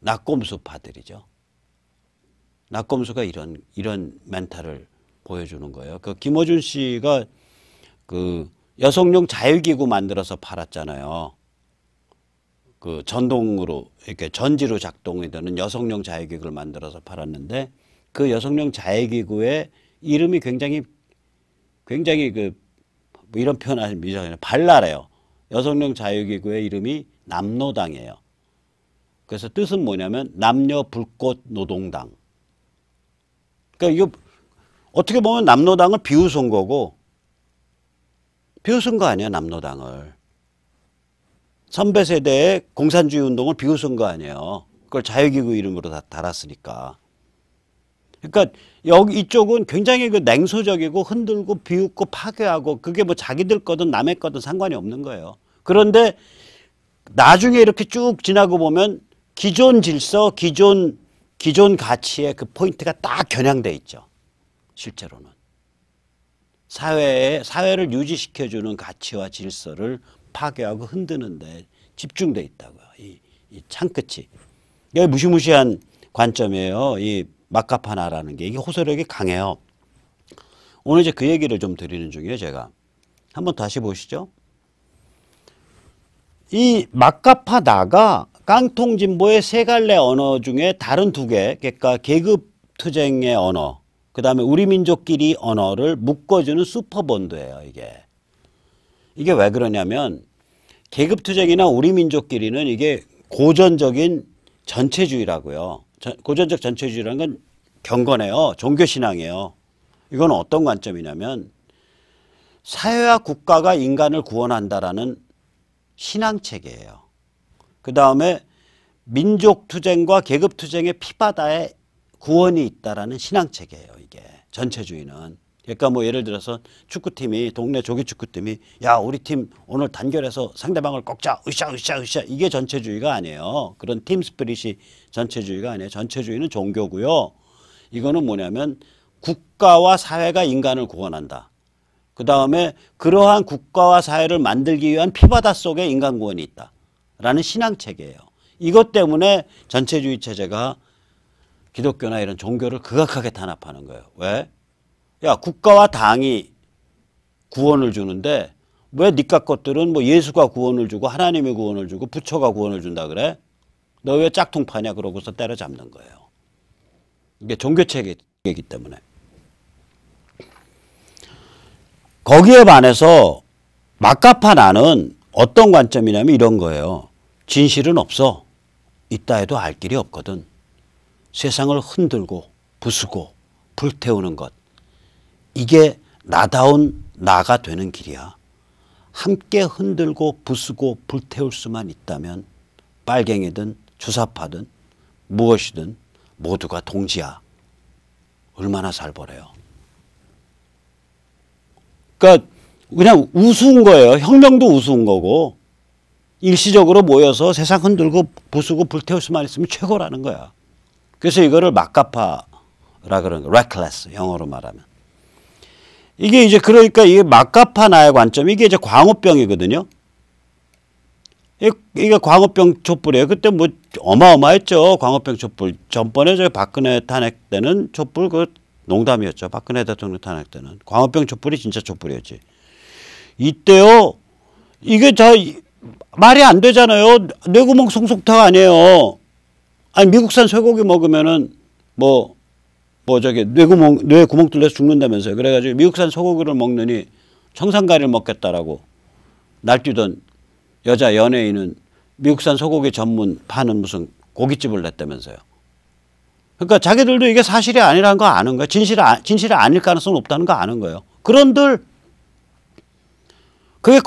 낙곰수파들이죠. 낙곰수가 이런 멘탈을 보여주는 거예요. 김어준 씨가 여성용 자유기구 만들어서 팔았잖아요. 전동으로 이렇게 전지로 작동이 되는 여성용 자유기구를 만들어서 팔았는데 그 여성용 자유기구의 이름이 굉장히 뭐 이런 표현하시면 미장해요. 발랄해요. 여성용 자유기구의 이름이 남노당이에요. 그래서 뜻은 뭐냐면 남녀 불꽃 노동당. 그러니까 이거 어떻게 보면 남노당을 비웃은 거고 비웃은 거 아니에요, 남노당을. 선배 세대의 공산주의 운동을 비웃은 거 아니에요. 그걸 자유기구 이름으로 다 달았으니까. 그러니까 이쪽은 굉장히 냉소적이고 흔들고 비웃고 파괴하고 그게 뭐 자기들 거든 남의 거든 상관이 없는 거예요. 그런데 나중에 이렇게 쭉 지나고 보면 기존 질서, 기존 가치의 그 포인트가 딱 겨냥돼 있죠. 실제로는. 사회를 유지시켜주는 가치와 질서를 파괴하고 흔드는데 집중돼 있다고요. 이 창끝이. 이게 무시무시한 관점이에요. 이 막가파나라는 게. 이게 호소력이 강해요. 오늘 이제 그 얘기를 좀 드리는 중이에요, 제가. 한번 다시 보시죠. 이 막가파나가 깡통진보의 세 갈래 언어 중에 다른 두 개, 그러니까 계급투쟁의 언어, 그 다음에 우리 민족끼리 언어를 묶어주는 슈퍼본드예요, 이게. 이게 왜 그러냐면 계급투쟁이나 우리 민족끼리는 이게 고전적인 전체주의라고요. 고전적 전체주의라는 건 경건해요. 종교신앙이에요. 이건 어떤 관점이냐면 사회와 국가가 인간을 구원한다라는 신앙체계예요. 그 다음에 민족투쟁과 계급투쟁의 피바다에 구원이 있다라는 신앙체계예요. 이게 전체주의는. 그러니까 뭐 예를 들어서 축구팀이 동네 조기 축구팀이 야 우리 팀 오늘 단결해서 상대방을 꺾자 으쌰 이게 전체주의가 아니에요. 그런 팀 스피릿이 전체주의가 아니에요. 전체주의는 종교고요. 이거는 뭐냐면 국가와 사회가 인간을 구원한다. 그 다음에 그러한 국가와 사회를 만들기 위한 피바다 속에 인간 구원이 있다. 라는 신앙체계예요. 이것 때문에 전체주의 체제가 기독교나 이런 종교를 극악하게 탄압하는 거예요. 왜? 야 국가와 당이 구원을 주는데 왜 니까 것들은 뭐 예수가 구원을 주고 하나님이 구원을 주고 부처가 구원을 준다 그래? 너 왜 짝퉁 파냐 그러고서 때려잡는 거예요. 이게 종교체계이기 때문에. 거기에 반해서 마카파 나는 어떤 관점이냐면 이런 거예요. 진실은 없어. 있다 해도 알 길이 없거든. 세상을 흔들고 부수고 불태우는 것. 이게 나다운 나가 되는 길이야. 함께 흔들고 부수고 불태울 수만 있다면 빨갱이든 주사파든 무엇이든 모두가 동지야. 얼마나 살벌해요. 그러니까 그냥 우스운 거예요. 혁명도 우스운 거고 일시적으로 모여서 세상 흔들고 부수고 불태울 수만 있으면 최고라는 거야. 그래서 이거를 마카파라 그러는 거야. reckless 영어로 말하면. 이게 이제 그러니까 이게 마카파 나의 관점 이게 이제 광우병이거든요. 이게 광우병 촛불이에요. 그때 뭐 어마어마했죠. 광우병 촛불. 전번에 저 박근혜 탄핵 때는 촛불 그 농담이었죠. 박근혜 대통령 탄핵 때는. 광우병 촛불이 진짜 촛불이었지. 이때요. 이게 말이 안 되잖아요. 뇌구멍 송송타가 아니에요. 아니 미국산 쇠고기 먹으면은 뇌 구멍 뚫려서 죽는다면서요. 그래가지고 미국산 소고기를 먹느니 청산가리를 먹겠다라고 날뛰던 여자 연예인은 미국산 소고기 전문 파는 무슨 고깃집을 냈다면서요. 그러니까 자기들도 이게 사실이 아니라는 거 아는 거예요. 진실이 아닐 가능성은 없다는 거 아는 거예요. 그런들 그게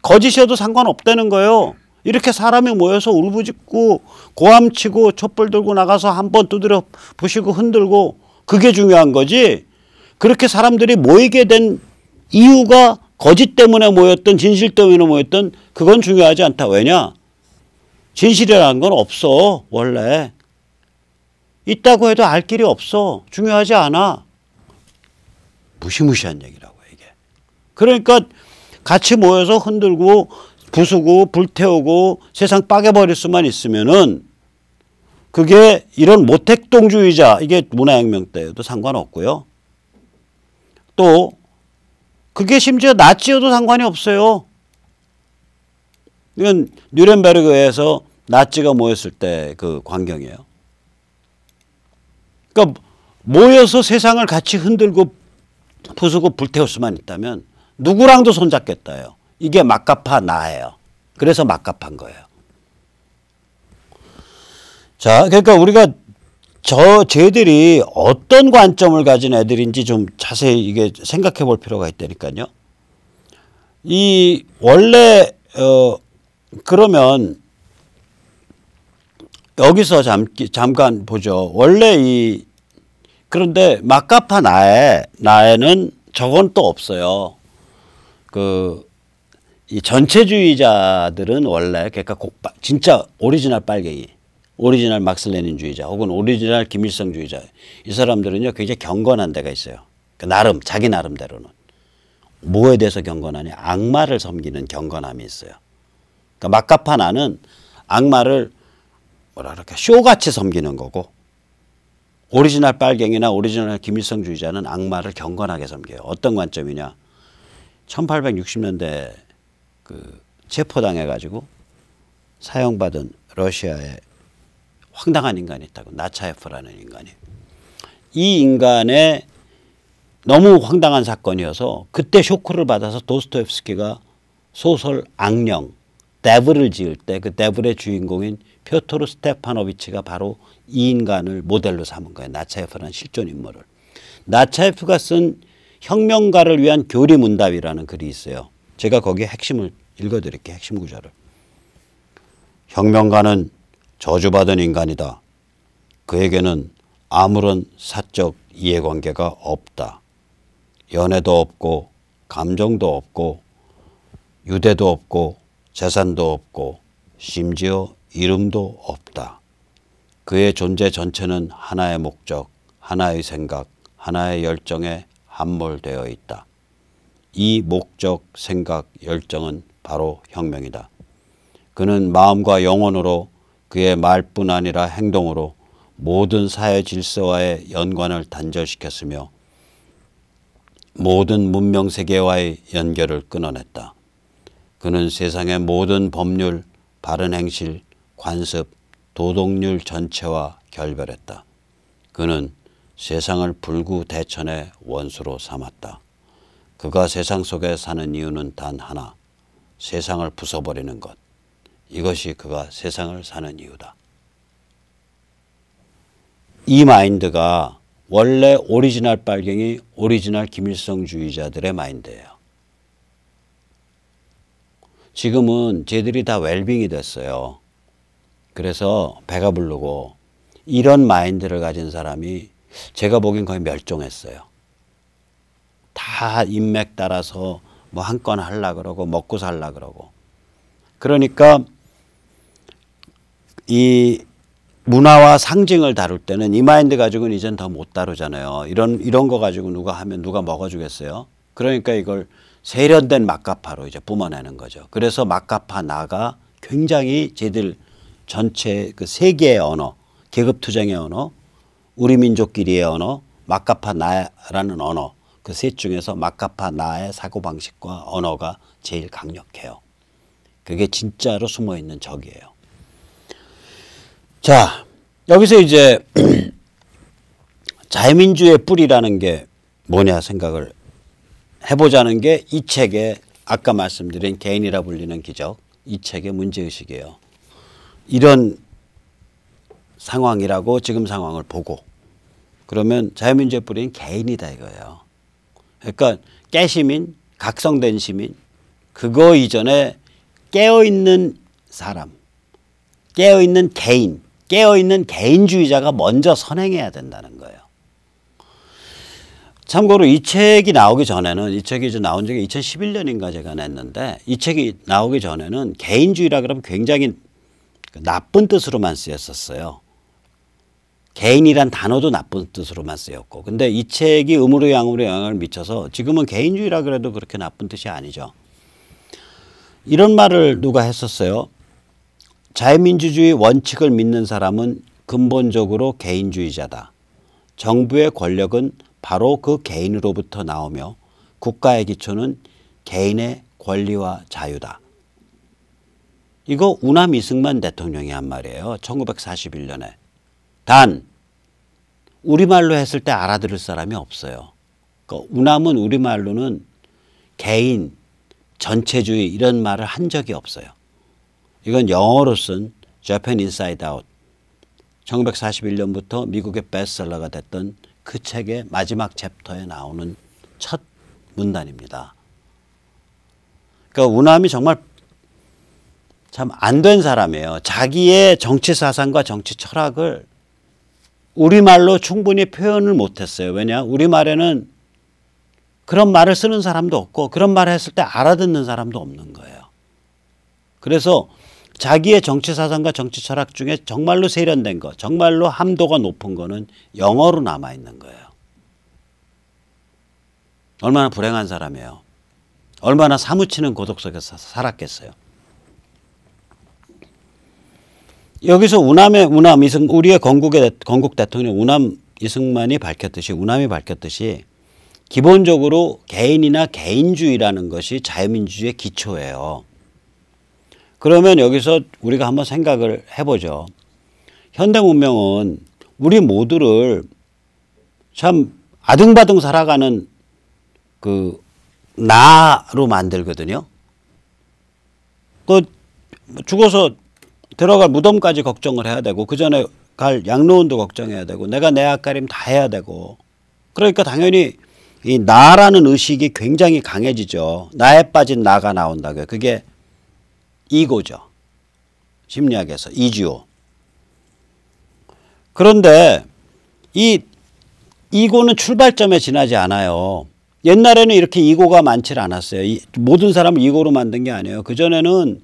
거짓이어도 상관없다는 거예요. 이렇게 사람이 모여서 울부짖고 고함치고 촛불 들고 나가서 한번 두드려 부시고 흔들고 그게 중요한 거지. 그렇게 사람들이 모이게 된 이유가 거짓 때문에 모였던 진실 때문에 모였던 그건 중요하지 않다. 왜냐? 진실이라는 건 없어. 원래. 있다고 해도 알 길이 없어. 중요하지 않아. 무시무시한 얘기라고 이게. 그러니까 같이 모여서 흔들고 부수고 불태우고 세상 빠개버릴 수만 있으면은 그게 이런 모택동주의자 이게 문화혁명 때에도 상관없고요. 또 그게 심지어 나치여도 상관이 없어요. 이건 뉘렌베르크에서 나치가 모였을 때 그 광경이에요. 그러니까 모여서 세상을 같이 흔들고 부수고 불태울 수만 있다면 누구랑도 손잡겠다요. 이게 마카파 나예요. 그래서 마카파인 거예요. 자, 그러니까 우리가 쟤들이 어떤 관점을 가진 애들인지 좀 자세히 이게 생각해 볼 필요가 있다니까요. 원래 그러면 여기서 잠깐 보죠. 원래 그런데 마카파 나에는 저건 또 없어요. 이 전체주의자들은 원래 그러니까 진짜 오리지널 빨갱이, 오리지널 막스레닌주의자 혹은 오리지널 김일성주의자 이 사람들은요 굉장히 경건한 데가 있어요. 그러니까 자기 나름대로는 뭐에 대해서 경건하냐? 악마를 섬기는 경건함이 있어요. 그러니까 마카파 나는 악마를 뭐랄까 쇼같이 섬기는 거고 오리지널 빨갱이나 오리지널 김일성주의자는 악마를 경건하게 섬겨요. 어떤 관점이냐? 1860년대 체포당해가지고 사형받은 러시아에 황당한 인간이 있다고. 나차예프라는 인간이. 이 인간의 너무 황당한 사건이어서 그때 쇼크를 받아서 도스토옙스키가 소설 악령 데블을 지을 때 그 데블의 주인공인 표토르 스테파노비치가 바로 이 인간을 모델로 삼은 거예요. 나차예프라는 실존 인물을. 나차예프가 쓴 혁명가를 위한 교리문답이라는 글이 있어요. 제가 거기에 핵심을 읽어드릴게요. 핵심 구절을. 혁명가는 저주받은 인간이다. 그에게는 아무런 사적 이해관계가 없다. 연애도 없고 감정도 없고 유대도 없고 재산도 없고 심지어 이름도 없다. 그의 존재 전체는 하나의 목적, 하나의 생각, 하나의 열정에 함몰되어 있다. 이 목적, 생각, 열정은 바로 혁명이다. 그는 마음과 영혼으로 그의 말뿐 아니라 행동으로 모든 사회 질서와의 연관을 단절시켰으며 모든 문명 세계와의 연결을 끊어냈다. 그는 세상의 모든 법률, 바른 행실, 관습, 도덕률 전체와 결별했다. 그는 세상을 불구대천의 원수로 삼았다. 그가 세상 속에 사는 이유는 단 하나, 세상을 부숴버리는 것. 이것이 그가 세상을 사는 이유다. 이 마인드가 원래 오리지널 빨갱이, 오리지널 김일성주의자들의 마인드예요. 지금은 쟤들이 다 웰빙이 됐어요. 그래서 배가 부르고 이런 마인드를 가진 사람이 제가 보기엔 거의 멸종했어요. 다 인맥 따라서 뭐 한 건 하려고 그러고 먹고 살려고 그러고. 그러니까 이 문화와 상징을 다룰 때는 이 마인드 가지고는 이젠 더 못 다루잖아요. 이런 거 가지고 누가 하면 누가 먹어주겠어요? 그러니까 이걸 세련된 막가파로 이제 뿜어내는 거죠. 그래서 막가파 나가 굉장히 쟤들 전체 그 세계의 언어, 계급투쟁의 언어, 우리 민족끼리의 언어, 막가파 나라는 언어, 그 셋 중에서 막가파 나의 사고방식과 언어가 제일 강력해요. 그게 진짜로 숨어있는 적이에요. 자, 여기서 이제 자유민주의 뿌리라는 게 뭐냐 생각을 해보자는 게 이 책의 아까 말씀드린 개인이라 불리는 기적, 이 책의 문제의식이에요. 이런 상황이라고 지금 상황을 보고 그러면 자유민주의 뿌리는 개인이다 이거예요. 그러니까 깨시민, 각성된 시민, 그거 이전에 깨어있는 사람, 깨어있는 개인, 깨어있는 개인주의자가 먼저 선행해야 된다는 거예요. 참고로 이 책이 나오기 전에는, 이 책이 이제 나온 적이 2011년인가 제가 냈는데, 이 책이 나오기 전에는 개인주의라 그러면 굉장히 나쁜 뜻으로만 쓰였었어요. 개인이란 단어도 나쁜 뜻으로만 쓰였고. 근데 이 책이 음으로 양으로 영향을 미쳐서 지금은 개인주의라 그래도 그렇게 나쁜 뜻이 아니죠. 이런 말을 누가 했었어요. 자유민주주의 원칙을 믿는 사람은 근본적으로 개인주의자다. 정부의 권력은 바로 그 개인으로부터 나오며 국가의 기초는 개인의 권리와 자유다. 이거 우남 이승만 대통령이 한 말이에요. 1941년에. 단 우리말로 했을 때 알아들을 사람이 없어요. 그러니까 우남은 우리말로는 개인, 전체주의 이런 말을 한 적이 없어요. 이건 영어로 쓴 Japan Inside Out, 1941년부터 미국의 베스트셀러가 됐던 그 책의 마지막 챕터에 나오는 첫 문단입니다. 그러니까 우남이 정말 참 안 된 사람이에요. 자기의 정치 사상과 정치 철학을 우리말로 충분히 표현을 못했어요. 왜냐? 우리말에는 그런 말을 쓰는 사람도 없고 그런 말을 했을 때 알아듣는 사람도 없는 거예요. 그래서 자기의 정치 사상과 정치 철학 중에 정말로 세련된 거, 정말로 함도가 높은 거는 영어로 남아있는 거예요. 얼마나 불행한 사람이에요. 얼마나 사무치는 고독 속에서 살았겠어요. 여기서 우리의 건국 대통령 우남 이승만이 밝혔듯이, 우남이 밝혔듯이 기본적으로 개인이나 개인주의라는 것이 자유민주주의의 기초예요. 그러면 여기서 우리가 한번 생각을 해보죠. 현대 문명은 우리 모두를 참 아등바등 살아가는 그 나로 만들거든요. 그 죽어서 들어갈 무덤까지 걱정을 해야 되고 그 전에 갈 양로원도 걱정해야 되고 내가 내 앞가림 다 해야 되고 그러니까 당연히 이 나라는 의식이 굉장히 강해지죠. 나에 빠진 나가 나온다고요. 그게 이고죠. 심리학에서 이주요. 그런데 이 이고는 출발점에 지나지 않아요. 옛날에는 이렇게 이고가 많지 않았어요. 모든 사람을 이고로 만든 게 아니에요. 그전에는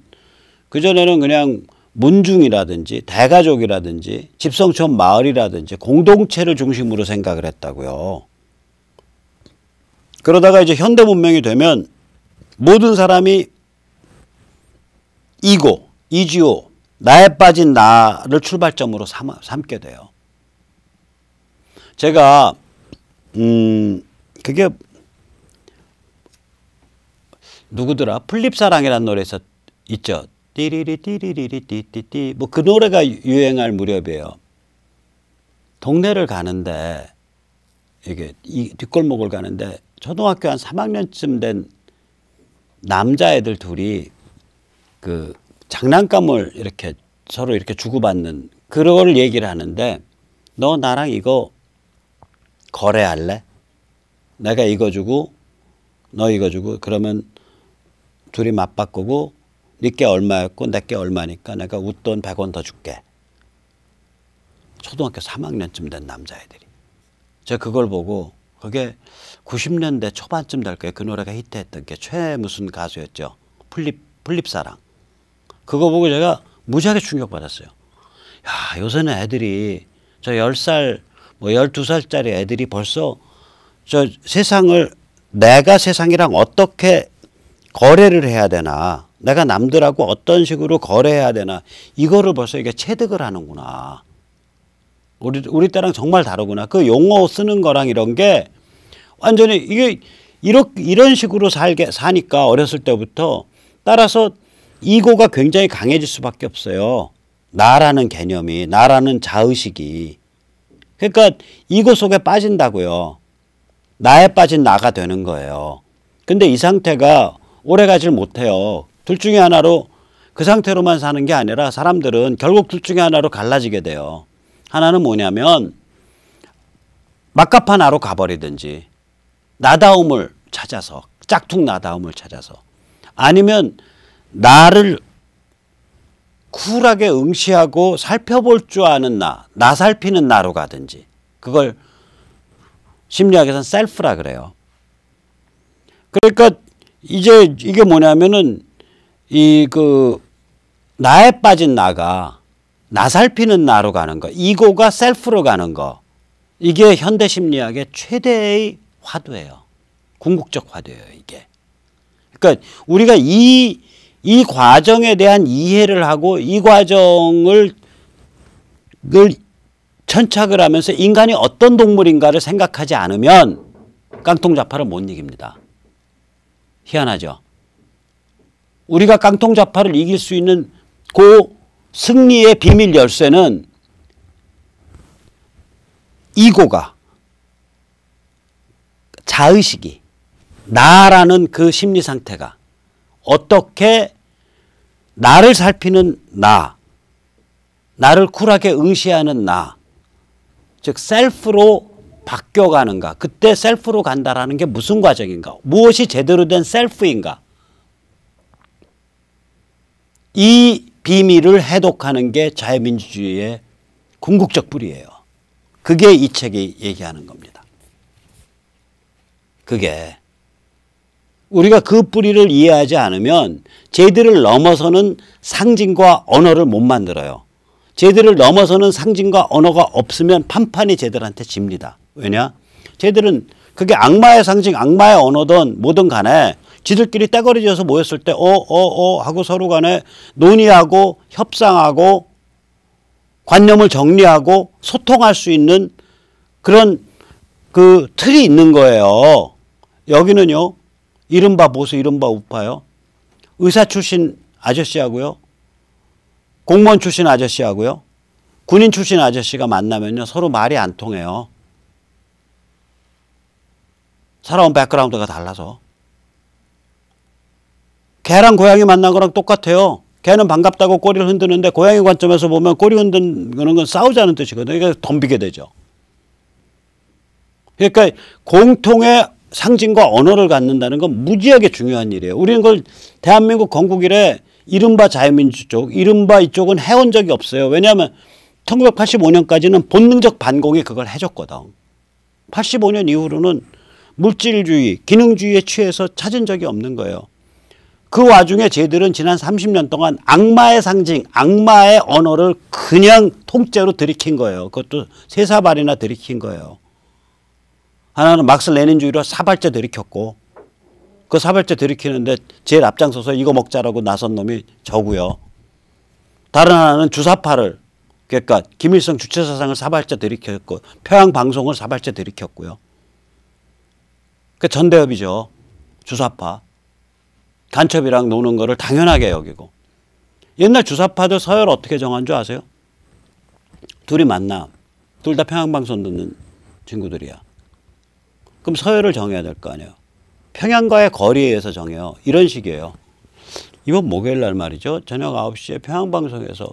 그냥 문중이라든지 대가족이라든지 집성촌 마을이라든지 공동체를 중심으로 생각을 했다고요. 그러다가 이제 현대 문명이 되면 모든 사람이 이고, 이지오, 나에 빠진 나를 출발점으로 삼게 돼요. 제가 그게 누구더라? 플립사랑이라는 노래 있죠. 띠리리 띠리리리 띠띠띠 뭐 그 노래가 유행할 무렵이에요. 동네를 가는데 이게 이 뒷골목을 가는데 초등학교 한 3학년쯤 된 남자애들 둘이 그 장난감을 이렇게 서로 이렇게 주고받는 그걸 얘기를 하는데 너 나랑 이거 거래할래? 내가 이거 주고 너 이거 주고 그러면 둘이 맞바꾸고 니께 얼마였고 내께 얼마니까 내가 웃돈 100원 더 줄게. 초등학교 3학년쯤 된 남자애들이. 제가 그걸 보고 그게 90년대 초반쯤 될 거예요. 그 노래가 히트했던 게 최 무슨 가수였죠. 플립사랑. 그거 보고 제가 무지하게 충격받았어요. 야, 요새는 애들이 저 10살 뭐 12살짜리 애들이 벌써 저 세상을 내가 세상이랑 어떻게 거래를 해야 되나 내가 남들하고 어떤 식으로 거래해야 되나 이거를 벌써 이게 체득을 하는구나. 우리 때랑 정말 다르구나. 그 용어 쓰는 거랑 이런 게 완전히 이게 이런 식으로 사니까 어렸을 때부터 따라서 이고가 굉장히 강해질 수밖에 없어요. 나라는 개념이 나라는 자의식이. 그러니까 이고 속에 빠진다고요. 나에 빠진 나가 되는 거예요. 근데 이 상태가 오래 가질 못해요. 둘 중에 하나로 그 상태로만 사는 게 아니라 사람들은 결국 둘 중에 하나로 갈라지게 돼요. 하나는 뭐냐면 막가파 나로 가버리든지 나다움을 찾아서 짝퉁 나다움을 찾아서 아니면 나를 쿨하게 응시하고 살펴볼 줄 아는 나 살피는 나로 가든지 그걸 심리학에서는 셀프라 그래요. 그러니까 이제 이게 뭐냐면은 나에 빠진 나가 나 살피는 나로 가는 거, 이고가 셀프로 가는 거, 이게 현대 심리학의 최대의 화두예요. 궁극적 화두예요, 이게. 그러니까 우리가 이 과정에 대한 이해를 하고 이 과정을 천착을 하면서 인간이 어떤 동물인가를 생각하지 않으면 깡통자파를 못 이깁니다. 희한하죠. 우리가 깡통자파를 이길 수 있는 그 승리의 비밀 열쇠는 이고가 자의식이 나라는 그 심리 상태가 어떻게 나를 살피는 나를 쿨하게 응시하는 즉 셀프로 바뀌어가는가. 그때 셀프로 간다라는 게 무슨 과정인가. 무엇이 제대로 된 셀프인가. 이 비밀을 해독하는 게 자유민주주의의 궁극적 뿌리예요. 그게 이 책이 얘기하는 겁니다. 그게 우리가 그 뿌리를 이해하지 않으면 쟤들을 넘어서는 상징과 언어를 못 만들어요. 쟤들을 넘어서는 상징과 언어가 없으면 판판이 쟤들한테 집니다. 왜냐? 쟤들은 그게 악마의 상징, 악마의 언어든 뭐든 간에 지들끼리 떼거리 지어서 모였을 때 하고 서로 간에 논의하고 협상하고 관념을 정리하고 소통할 수 있는 그런 그 틀이 있는 거예요. 여기는요. 이른바 보수, 이른바 우파요. 의사 출신 아저씨하고요. 공무원 출신 아저씨하고요. 군인 출신 아저씨가 만나면요. 서로 말이 안 통해요. 살아온 백그라운드가 달라서. 개랑 고양이 만난 거랑 똑같아요. 개는 반갑다고 꼬리를 흔드는데 고양이 관점에서 보면 꼬리 흔드는 건 싸우자는 뜻이거든요. 그러니까 덤비게 되죠. 그러니까 공통의 상징과 언어를 갖는다는 건 무지하게 중요한 일이에요. 우리는 그걸 대한민국 건국 이래 이른바 자유민주 쪽, 이른바 이쪽은 해온 적이 없어요. 왜냐하면 1985년까지는 본능적 반공이 그걸 해줬거든. 85년 이후로는 물질주의, 기능주의에 취해서 찾은 적이 없는 거예요. 그 와중에 쟤들은 지난 30년 동안 악마의 상징, 악마의 언어를 그냥 통째로 들이킨 거예요. 그것도 세 사발이나 들이킨 거예요. 하나는 막스 레닌주의로 사발째 들이켰고, 그 사발째 들이키는데 제일 앞장서서 이거 먹자라고 나선 놈이 저고요. 다른 하나는 주사파를, 그러니까 김일성 주체사상을 사발째 들이켰고, 평양방송을 사발째 들이켰고요. 그 전대협이죠. 주사파. 간첩이랑 노는 거를 당연하게 여기고. 옛날 주사파들 서열 어떻게 정한 줄 아세요? 둘이 만나. 둘 다 평양방송 듣는 친구들이야. 그럼 서열을 정해야 될 거 아니에요. 평양과의 거리에 의해서 정해요. 이런 식이에요. 이번 목요일 날 말이죠. 저녁 9시에 평양방송에서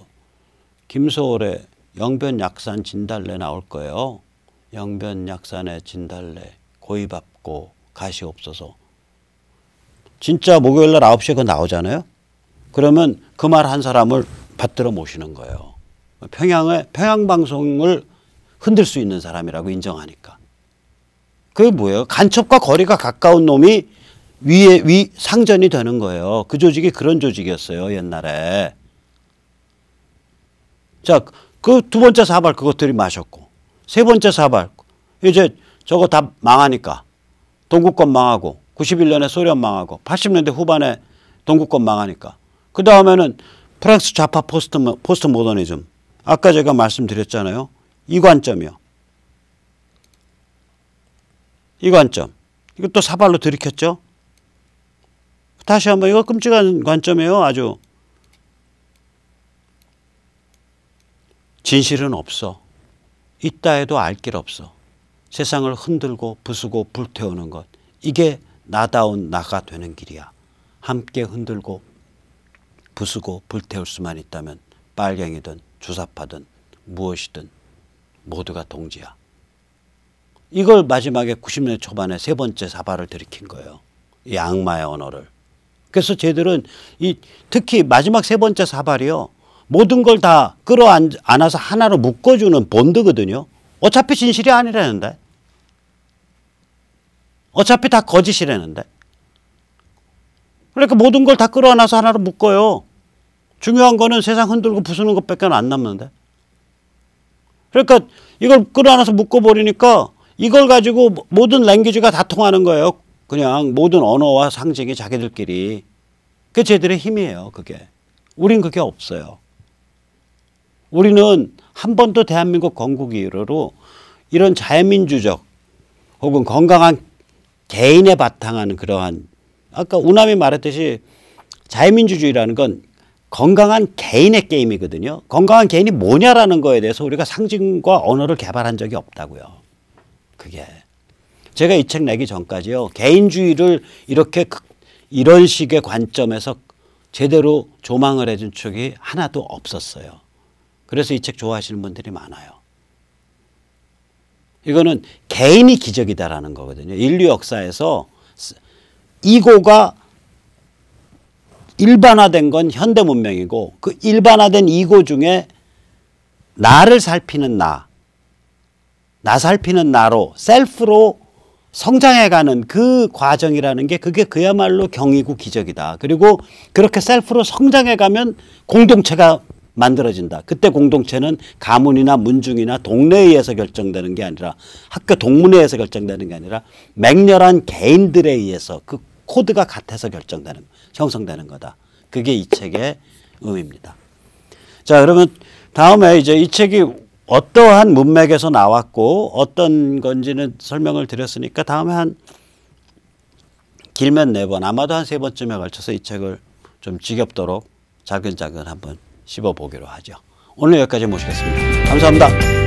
김소월의 영변약산 진달래 나올 거예요. 영변약산의 진달래 고이 밟고 가시 없어서. 진짜 목요일 날 9시에 그거 나오잖아요. 그러면 그 말 한 사람을 받들어 모시는 거예요. 평양방송을 흔들 수 있는 사람이라고 인정하니까. 그게 뭐예요? 간첩과 거리가 가까운 놈이 상전이 되는 거예요. 그 조직이 그런 조직이었어요, 옛날에. 자, 그 두 번째 사발 그것들이 마셨고, 세 번째 사발, 이제 저거 다 망하니까. 동구권 망하고, 91년에 소련 망하고, 80년대 후반에 동구권 망하니까. 그 다음에는 프랑스 좌파 포스트 모더니즘. 아까 제가 말씀드렸잖아요. 이 관점이요. 이 관점. 이것도 사발로 들이켰죠. 다시 한번 이거 끔찍한 관점이에요. 아주. 진실은 없어. 있다 해도 알 길 없어. 세상을 흔들고 부수고 불태우는 것. 이게 나다운 나가 되는 길이야. 함께 흔들고 부수고 불태울 수만 있다면 빨갱이든 주사파든 무엇이든 모두가 동지야. 이걸 마지막에 90년대 초반에 세 번째 사발을 들이킨 거예요. 이 악마의 언어를. 그래서 쟤들은 특히 마지막 세 번째 사발이요. 모든 걸 다 끌어안아서 하나로 묶어주는 본드거든요. 어차피 진실이 아니라는데. 어차피 다 거짓이라는데. 그러니까 모든 걸 다 끌어안아서 하나로 묶어요. 중요한 거는 세상 흔들고 부수는 것밖에 안 남는데. 그러니까 이걸 끌어안아서 묶어버리니까 이걸 가지고 모든 랭귀지가 다 통하는 거예요. 그냥 모든 언어와 상징이 자기들끼리. 그게 쟤들의 힘이에요. 그게. 우린 그게 없어요. 우리는 한 번도 대한민국 건국 이후로 이런 자유민주적 혹은 건강한 개인에 바탕한 그러한, 아까 우남이 말했듯이 자유민주주의라는 건 건강한 개인의 게임이거든요. 건강한 개인이 뭐냐라는 거에 대해서 우리가 상징과 언어를 개발한 적이 없다고요. 그게. 제가 이 책 내기 전까지요. 개인주의를 이런 식의 관점에서 제대로 조망을 해준 책이 하나도 없었어요. 그래서 이 책 좋아하시는 분들이 많아요. 이거는 개인이 기적이다라는 거거든요. 인류 역사에서 이고가 일반화된 건 현대 문명이고, 그 일반화된 이고 중에 나를 살피는 나 살피는 나로 셀프로 성장해가는 그 과정이라는 게 그게 그야말로 경이고 기적이다. 그리고 그렇게 셀프로 성장해가면 공동체가 만들어진다. 그때 공동체는 가문이나 문중이나 동네에 의해서 결정되는 게 아니라, 학교 동문회에 의해서 결정되는 게 아니라 맹렬한 개인들에 의해서 그 코드가 같아서 형성되는 거다. 그게 이 책의 의미입니다. 자, 그러면 다음에 이제 이 책이 어떠한 문맥에서 나왔고 어떤 건지는 설명을 드렸으니까 다음에 길면 4번, 아마도 한 3번쯤에 걸쳐서 이 책을 좀 지겹도록 자근자근 한번 씹어보기로 하죠. 오늘 여기까지 모시겠습니다. 감사합니다.